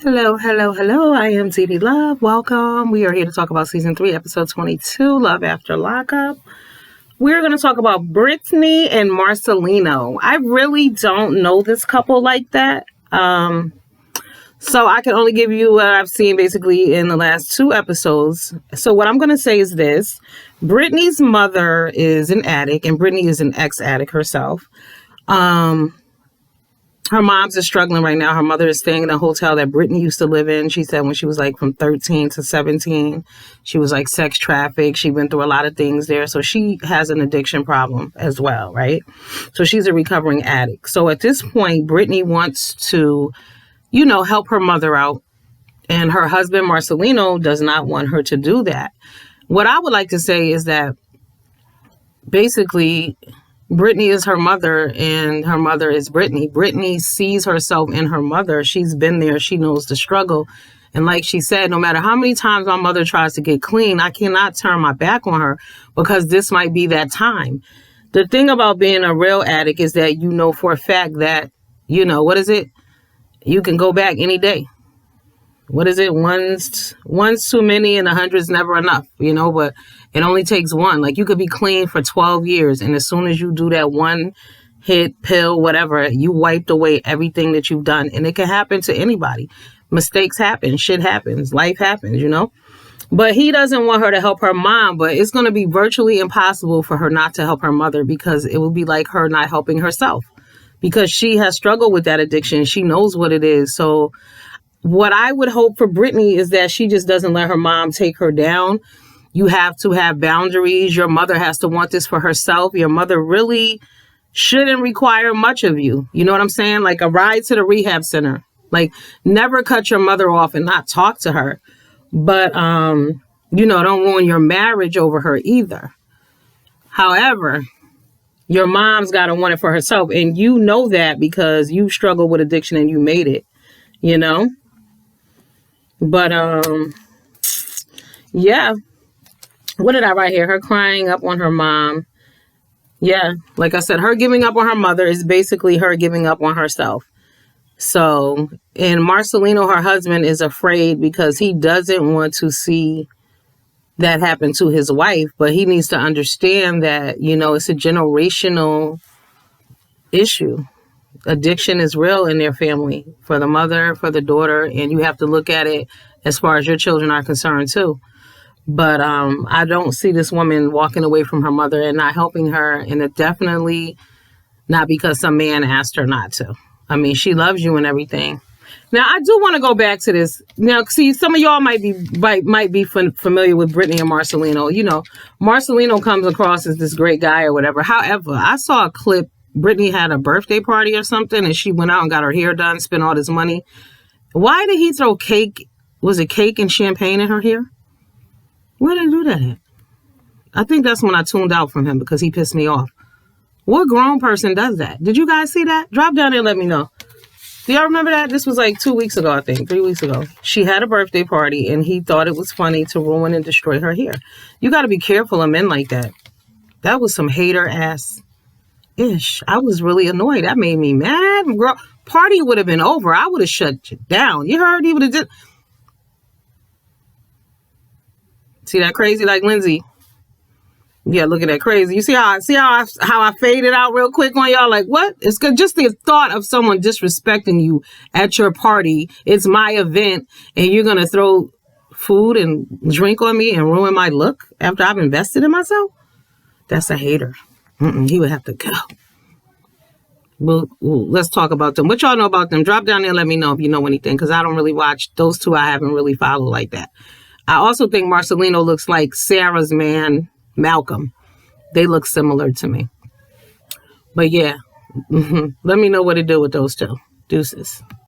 Hello, hello, hello. I am ZD Love. Welcome. We are here to talk about season 3, episode 22, Love After Lockup. We're going to talk about Brittney and Marcellino. I really don't know this couple like that. So I can only give you what I've seen basically in the last 2 episodes. So what I'm going to say is this. Brittney's mother is an addict, and Brittney is an ex-addict herself. Her mom's is struggling right now. Her mother is staying in a hotel that Brittney used to live in. She said when she was like from 13 to 17, she was like sex trafficked. She went through a lot of things there. So she has an addiction problem as well, right? So she's a recovering addict. So at this point, Brittney wants to, help her mother out. And her husband, Marcellino, does not want her to do that. What I would like to say is that basically Brittney is her mother and her mother is Brittney. Brittney sees herself in her mother. She's been there. She knows the struggle. And like she said, no matter how many times my mother tries to get clean, I cannot turn my back on her because this might be that time. The thing about being a real addict is that you know for a fact that, what is it? You can go back any day. What is it? One's too many and 100's never enough, but it only takes one. Like you could be clean for 12 years. And as soon as you do that one hit, pill, whatever, you wiped away everything that you've done. And it can happen to anybody. Mistakes happen. Shit happens. Life happens, But he doesn't want her to help her mom. But it's going to be virtually impossible for her not to help her mother because it will be like her not helping herself. Because she has struggled with that addiction. She knows what it is. So what I would hope for Brittney is that she just doesn't let her mom take her down. You have to have boundaries. Your mother has to want this for herself. Your mother really shouldn't require much of you. You know what I'm saying? Like a ride to the rehab center. Like never cut your mother off and not talk to her. But, don't ruin your marriage over her either. However, your mom's got to want it for herself. And you know that because you struggled with addiction and you made it, But, yeah. What did I write here? Her crying up on her mom. Yeah. Like I said, her giving up on her mother is basically her giving up on herself. So, and Marcellino, her husband, is afraid because he doesn't want to see that happen to his wife. But he needs to understand that, it's a generational issue. Addiction is real in their family for the mother, for the daughter, and you have to look at it as far as your children are concerned too. But I don't see this woman walking away from her mother and not helping her, and it definitely not because some man asked her not to. I mean, she loves you and everything. Now, I do want to go back to this. Now, see, some of y'all might be familiar with Brittney and Marcellino. Marcellino comes across as this great guy or whatever. However, I saw a clip. Brittney had a birthday party or something, and she went out and got her hair done, spent all this money. Why did he throw cake? Was it cake and champagne in her hair? Where did he do that at? I think that's when I tuned out from him because he pissed me off. What grown person does that? Did you guys see that? Drop down there and let me know. Do y'all remember that? This was like 2 weeks ago, I think, 3 weeks ago. She had a birthday party, and he thought it was funny to ruin and destroy her hair. You got to be careful of men like that. That was some hater ass ish. I was really annoyed. That made me mad. Girl, party would have been over. I would have shut you down. You heard? He would have did. See that crazy like Lindsay? Yeah, look at that crazy. You see how I faded out real quick on y'all? Like what? It's just the thought of someone disrespecting you at your party. It's my event, and you're gonna throw food and drink on me and ruin my look after I've invested in myself. That's a hater. He would have to go. Well, let's talk about them. What y'all know about them? Drop down there and let me know if you know anything, because I don't really watch. Those two I haven't really followed like that. I also think Marcellino looks like Sarah's man, Malcolm. They look similar to me. But yeah, let me know what to do with those two. Deuces.